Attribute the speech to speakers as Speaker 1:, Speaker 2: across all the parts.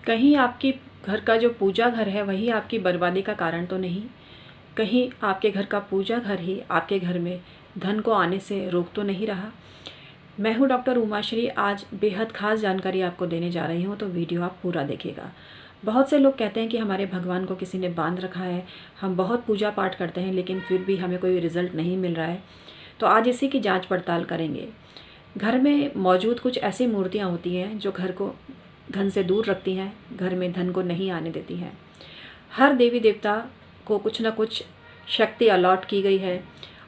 Speaker 1: कहीं आपकी घर का जो पूजा घर है वही आपकी बर्बादी का कारण तो नहीं, कहीं आपके घर का पूजा घर ही आपके घर में धन को आने से रोक तो नहीं रहा। मैं हूँ डॉक्टर उमाश्री। आज बेहद खास जानकारी आपको देने जा रही हूँ, तो वीडियो आप पूरा देखिएगा। बहुत से लोग कहते हैं कि हमारे भगवान को किसी ने बांध रखा है, हम बहुत पूजा पाठ करते हैं लेकिन फिर भी हमें कोई रिजल्ट नहीं मिल रहा है। तो आज इसी की जांच पड़ताल करेंगे। घर में मौजूद कुछ ऐसी मूर्तियाँ होती हैं जो घर को धन से दूर रखती हैं, घर में धन को नहीं आने देती हैं। हर देवी देवता को कुछ ना कुछ शक्ति अलॉट की गई है,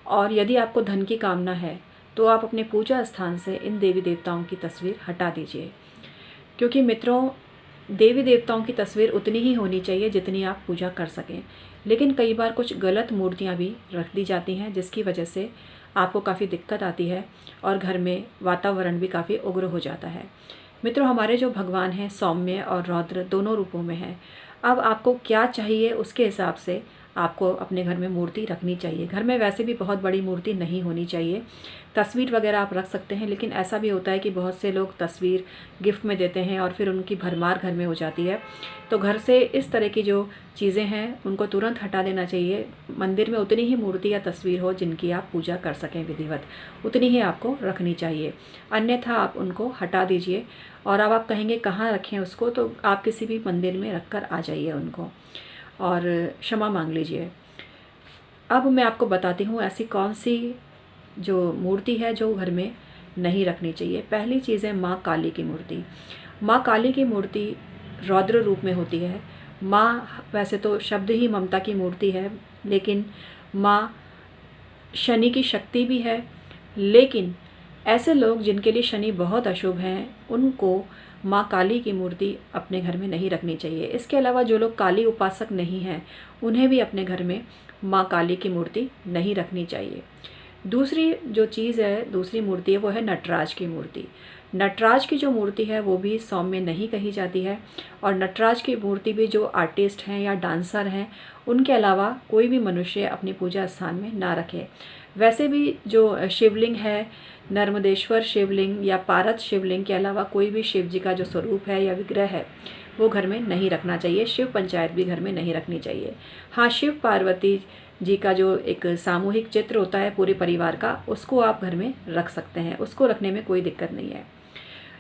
Speaker 1: और यदि आपको धन की कामना है तो आप अपने पूजा स्थान से इन देवी देवताओं की तस्वीर हटा दीजिए। क्योंकि मित्रों, देवी देवताओं की तस्वीर उतनी ही होनी चाहिए जितनी आप पूजा कर सकें, लेकिन कई बार कुछ गलत मूर्तियां भी रख दी जाती हैं जिसकी वजह से आपको काफ़ी दिक्कत आती है और घर में वातावरण भी काफ़ी उग्र हो जाता है। मित्रों, हमारे जो भगवान हैं सौम्य और रौद्र दोनों रूपों में हैं। अब आपको क्या चाहिए उसके हिसाब से आपको अपने घर में मूर्ति रखनी चाहिए। घर में वैसे भी बहुत बड़ी मूर्ति नहीं होनी चाहिए, तस्वीर वगैरह आप रख सकते हैं, लेकिन ऐसा भी होता है कि बहुत से लोग तस्वीर गिफ्ट में देते हैं और फिर उनकी भरमार घर में हो जाती है। तो घर से इस तरह की जो चीज़ें हैं उनको तुरंत हटा देना चाहिए। मंदिर में उतनी ही मूर्ति या तस्वीर हो जिनकी आप पूजा कर सकें विधिवत, उतनी ही आपको रखनी चाहिए, अन्यथा आप उनको हटा दीजिए। और अब आप कहेंगे कहाँ रखें उसको, तो आप किसी भी मंदिर में रख कर आ जाइए उनको और क्षमा मांग लीजिए। अब मैं आपको बताती हूँ ऐसी कौन सी जो मूर्ति है जो घर में नहीं रखनी चाहिए। पहली चीज़ है माँ काली की मूर्ति। माँ काली की मूर्ति रौद्र रूप में होती है। माँ वैसे तो शब्द ही ममता की मूर्ति है, लेकिन माँ शनि की शक्ति भी है। लेकिन ऐसे लोग जिनके लिए शनि बहुत अशुभ हैं उनको माँ काली की मूर्ति अपने घर में नहीं रखनी चाहिए। इसके अलावा जो लोग काली उपासक नहीं हैं उन्हें भी अपने घर में माँ काली की मूर्ति नहीं रखनी चाहिए। दूसरी जो चीज़ है, दूसरी मूर्ति है, वो है नटराज की मूर्ति। नटराज की जो मूर्ति है वो भी सौम्य नहीं कही जाती है, और नटराज की मूर्ति भी जो आर्टिस्ट हैं या डांसर हैं उनके अलावा कोई भी मनुष्य अपनी पूजा स्थान में ना रखे। वैसे भी जो शिवलिंग है, नर्मदेश्वर शिवलिंग या पारत शिवलिंग के अलावा कोई भी शिव जी का जो स्वरूप है या विग्रह है वो घर में नहीं रखना चाहिए। शिव पंचायत भी घर में नहीं रखनी चाहिए। हाँ, शिव पार्वती जी का जो एक सामूहिक चित्र होता है पूरे परिवार का, उसको आप घर में रख सकते हैं, उसको रखने में कोई दिक्कत नहीं है।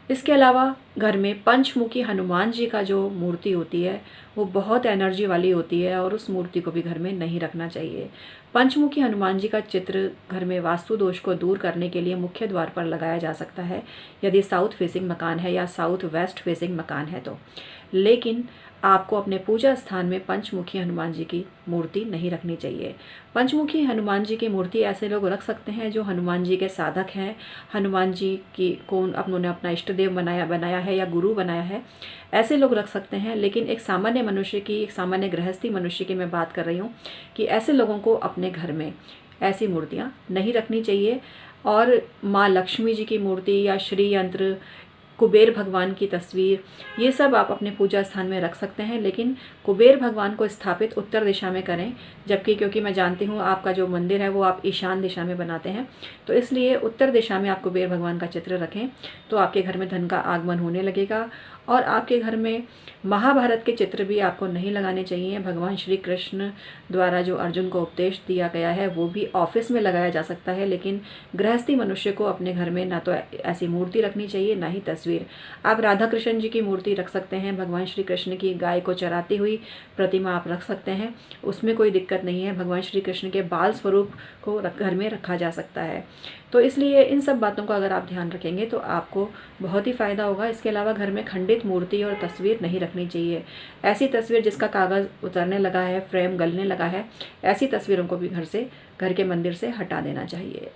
Speaker 1: इसके अलावा घर में पंचमुखी हनुमान जी का जो मूर्ति होती है वो बहुत एनर्जी वाली होती है, और उस मूर्ति को भी घर में नहीं रखना चाहिए। पंचमुखी हनुमान जी का चित्र घर में वास्तु दोष को दूर करने के लिए मुख्य द्वार पर लगाया जा सकता है यदि साउथ फेसिंग मकान है या साउथ वेस्ट फेसिंग मकान है तो। लेकिन आपको अपने पूजा स्थान में पंचमुखी हनुमान जी की मूर्ति नहीं रखनी चाहिए। पंचमुखी हनुमान जी की मूर्ति ऐसे लोग रख सकते हैं जो हनुमान जी के साधक हैं, हनुमान जी की को उन्होंने अपना इष्ट देव बनाया है या गुरु बनाया है, ऐसे लोग रख सकते हैं। लेकिन एक सामान्य मनुष्य की, एक सामान्य गृहस्थी मनुष्य की मैं बात कर रही हूँ कि ऐसे लोगों को अपने घर में ऐसी मूर्तियाँ नहीं रखनी चाहिए। और माँ लक्ष्मी जी की मूर्ति या श्री यंत्र, कुबेर भगवान की तस्वीर, ये सब आप अपने पूजा स्थान में रख सकते हैं, लेकिन कुबेर भगवान को स्थापित उत्तर दिशा में करें। जबकि क्योंकि मैं जानती हूँ आपका जो मंदिर है वो आप ईशान दिशा में बनाते हैं, तो इसलिए उत्तर दिशा में आप कुबेर भगवान का चित्र रखें तो आपके घर में धन का आगमन होने लगेगा। और आपके घर में महाभारत के चित्र भी आपको नहीं लगाने चाहिए। भगवान श्री कृष्ण द्वारा जो अर्जुन को उपदेश दिया गया है वो भी ऑफिस में लगाया जा सकता है, लेकिन गृहस्थी मनुष्य को अपने घर में ना तो ऐसी मूर्ति रखनी चाहिए ना ही तस्वीर। आप राधा कृष्ण जी की मूर्ति रख सकते हैं, भगवान श्री कृष्ण की गाय को चराती हुई प्रतिमा आप रख सकते हैं, उसमें कोई दिक्कत नहीं है। भगवान श्री कृष्ण के बाल स्वरूप को घर में रखा जा सकता है। तो इसलिए इन सब बातों का अगर आप ध्यान रखेंगे तो आपको बहुत ही फ़ायदा होगा। इसके अलावा घर में खंडित मूर्ति और तस्वीर नहीं रखनी चाहिए। ऐसी तस्वीर जिसका कागज़ उतरने लगा है, फ्रेम गलने लगा है, ऐसी तस्वीरों को भी घर के मंदिर से हटा देना चाहिए।